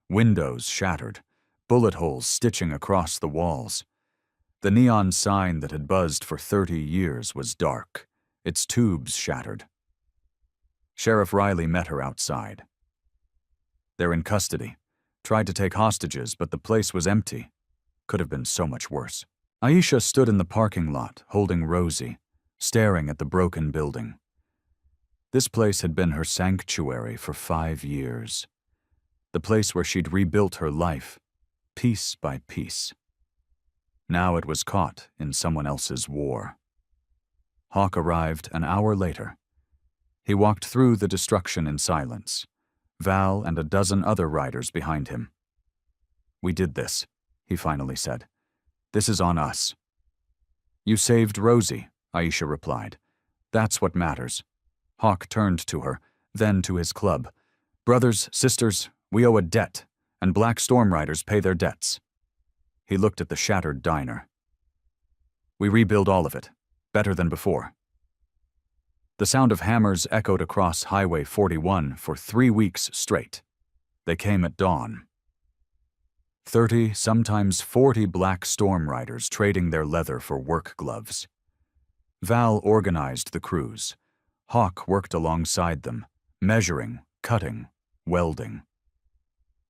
Windows shattered, bullet holes stitching across the walls. The neon sign that had buzzed for 30 years was dark, its tubes shattered. Sheriff Riley met her outside. "They're in custody. Tried to take hostages, but the place was empty. Could have been so much worse." Aisha stood in the parking lot, holding Rosie, staring at the broken building. This place had been her sanctuary for 5 years. The place where she'd rebuilt her life, piece by piece. Now it was caught in someone else's war. Hawk arrived an hour later. He walked through the destruction in silence, Val and a dozen other riders behind him. "We did this," he finally said. "This is on us." "You saved Rosie," Aisha replied. "That's what matters." Hawk turned to her, then to his club. "Brothers, sisters, we owe a debt, and Black Storm riders pay their debts." He looked at the shattered diner. "We rebuild all of it, better than before." The sound of hammers echoed across Highway 41 for 3 weeks straight. They came at dawn. 30, sometimes 40 Black Storm riders trading their leather for work gloves. Val organized the crews. Hawk worked alongside them, measuring, cutting, welding.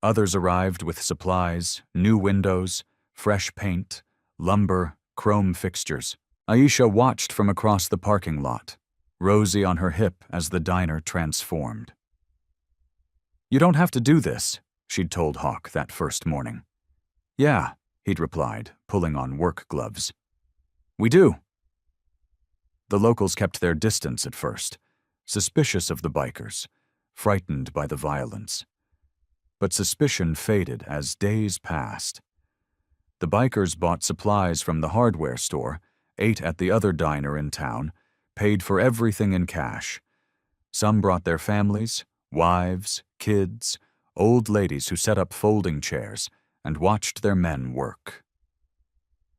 Others arrived with supplies, new windows, fresh paint, lumber, chrome fixtures. Aisha watched from across the parking lot, Rosie on her hip as the diner transformed. "You don't have to do this," she'd told Hawk that first morning. "Yeah," he'd replied, pulling on work gloves. "We do." The locals kept their distance at first, suspicious of the bikers, frightened by the violence. But suspicion faded as days passed. The bikers bought supplies from the hardware store, ate at the other diner in town, paid for everything in cash. Some brought their families, wives, kids, old ladies who set up folding chairs and watched their men work.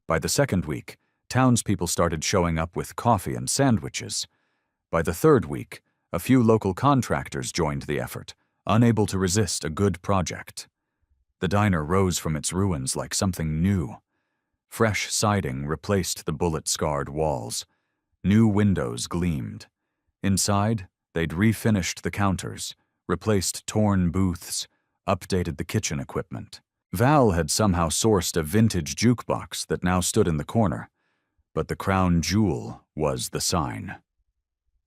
By the second week, townspeople started showing up with coffee and sandwiches. By the third week, a few local contractors joined the effort, unable to resist a good project. The diner rose from its ruins like something new. Fresh siding replaced the bullet-scarred walls. New windows gleamed. Inside, they'd refinished the counters, replaced torn booths, updated the kitchen equipment. Val had somehow sourced a vintage jukebox that now stood in the corner, but the crown jewel was the sign.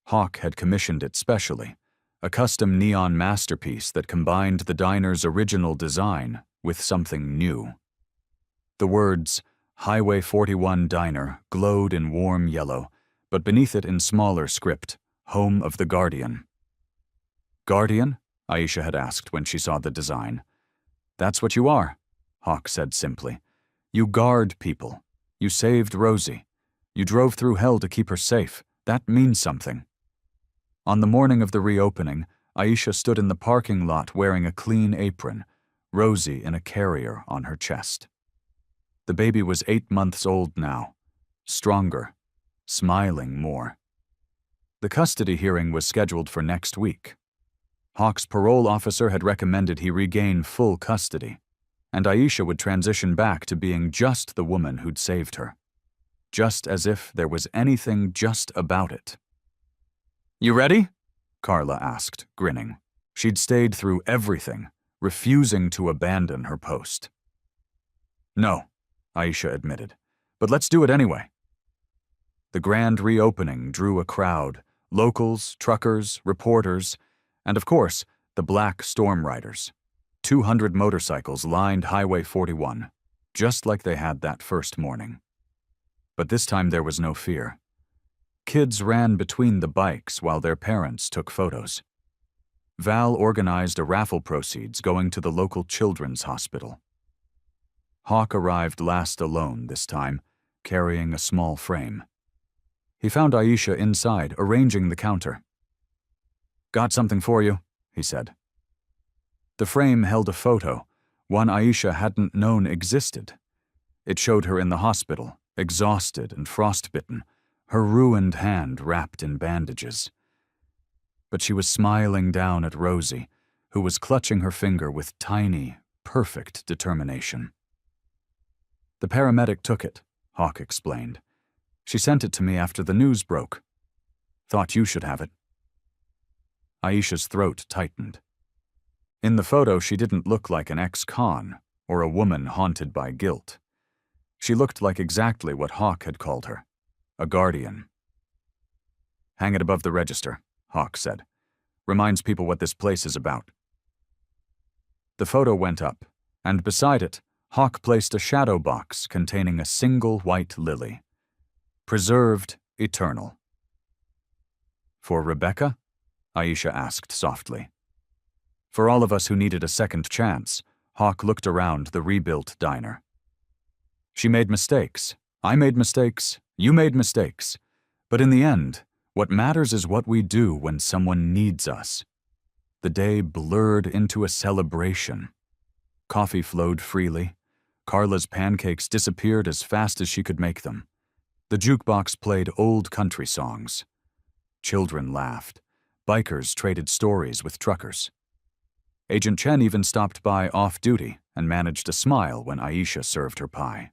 Hawk had commissioned it specially, a custom neon masterpiece that combined the diner's original design with something new. The words, Highway 41 Diner, glowed in warm yellow, but beneath it in smaller script, Home of the Guardian. Guardian? Aisha had asked when she saw the design. That's what you are, Hawk said simply. You guard people. You saved Rosie. You drove through hell to keep her safe. That means something. On the morning of the reopening, Aisha stood in the parking lot wearing a clean apron, Rosie in a carrier on her chest. The baby was 8 months old now, stronger, smiling more. The custody hearing was scheduled for next week. Hawk's parole officer had recommended he regain full custody, and Aisha would transition back to being just the woman who'd saved her. Just as if there was anything just about it. You ready? Carla asked, grinning. She'd stayed through everything, refusing to abandon her post. No, Aisha admitted, but let's do it anyway. The grand reopening drew a crowd, locals, truckers, reporters, and of course, the black storm riders. 200 motorcycles lined Highway 41, just like they had that first morning. But this time there was no fear. Kids ran between the bikes while their parents took photos. Val organized a raffle proceeds going to the local children's hospital. Hawk arrived last alone this time, carrying a small frame. He found Aisha inside, arranging the counter. Got something for you, he said. The frame held a photo, one Aisha hadn't known existed. It showed her in the hospital, exhausted and frostbitten, her ruined hand wrapped in bandages. But she was smiling down at Rosie, who was clutching her finger with tiny, perfect determination. The paramedic took it, Hawk explained. She sent it to me after the news broke. Thought you should have it. Aisha's throat tightened. In the photo, she didn't look like an ex-con or a woman haunted by guilt. She looked like exactly what Hawk had called her, a guardian. Hang it above the register, Hawk said. Reminds people what this place is about. The photo went up, and beside it, Hawk placed a shadow box containing a single white lily. Preserved, eternal. For Rebecca? Aisha asked softly. For all of us who needed a second chance, Hawk looked around the rebuilt diner. She made mistakes. I made mistakes. You made mistakes. But in the end, what matters is what we do when someone needs us. The day blurred into a celebration. Coffee flowed freely. Carla's pancakes disappeared as fast as she could make them. The jukebox played old country songs. Children laughed. Bikers traded stories with truckers. Agent Chen even stopped by off-duty and managed a smile when Aisha served her pie.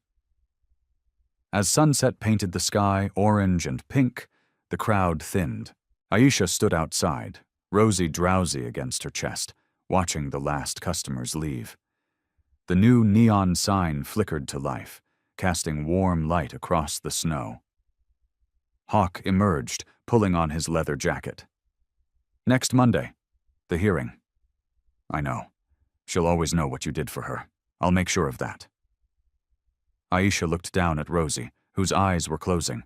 As sunset painted the sky orange and pink, the crowd thinned. Aisha stood outside, Rosie drowsy against her chest, watching the last customers leave. The new neon sign flickered to life, casting warm light across the snow. Hawk emerged, pulling on his leather jacket. Next Monday, the hearing. I know. She'll always know what you did for her. I'll make sure of that. Aisha looked down at Rosie, whose eyes were closing.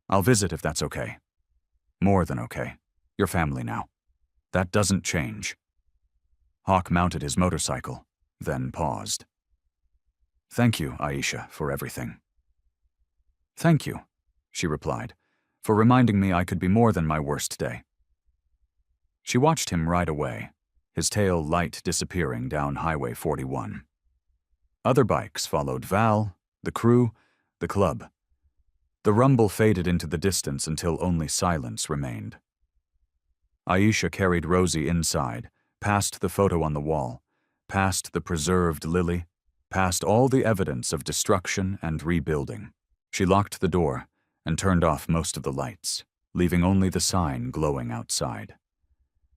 I'll visit if that's okay. More than okay. You're family now. That doesn't change. Hawk mounted his motorcycle, then paused. Thank you, Aisha, for everything. Thank you, she replied, for reminding me I could be more than my worst day. She watched him ride away, his tail light disappearing down Highway 41. Other bikes followed Val, the crew, the club. The rumble faded into the distance until only silence remained. Aisha carried Rosie inside, past the photo on the wall, past the preserved lily, past all the evidence of destruction and rebuilding. She locked the door and turned off most of the lights, leaving only the sign glowing outside.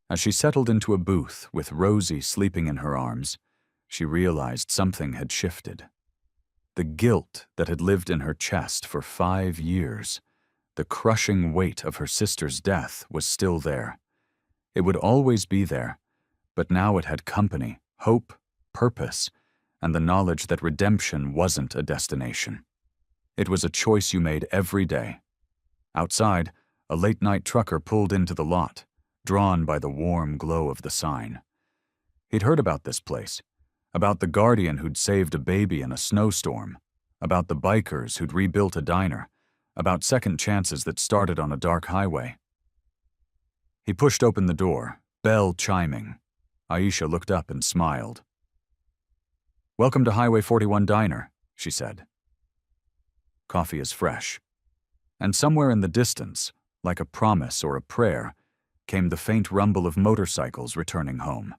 As she settled into a booth with Rosie sleeping in her arms, she realized something had shifted. The guilt that had lived in her chest for 5 years, the crushing weight of her sister's death, was still there. It would always be there, but now it had company, hope, purpose, and the knowledge that redemption wasn't a destination. It was a choice you made every day. Outside, a late-night trucker pulled into the lot, drawn by the warm glow of the sign. He'd heard about this place, about the guardian who'd saved a baby in a snowstorm, about the bikers who'd rebuilt a diner, about second chances that started on a dark highway. He pushed open the door, bell chiming. Aisha looked up and smiled. "Welcome to Highway 41 Diner," she said. "Coffee is fresh." And somewhere in the distance, like a promise or a prayer, came the faint rumble of motorcycles returning home.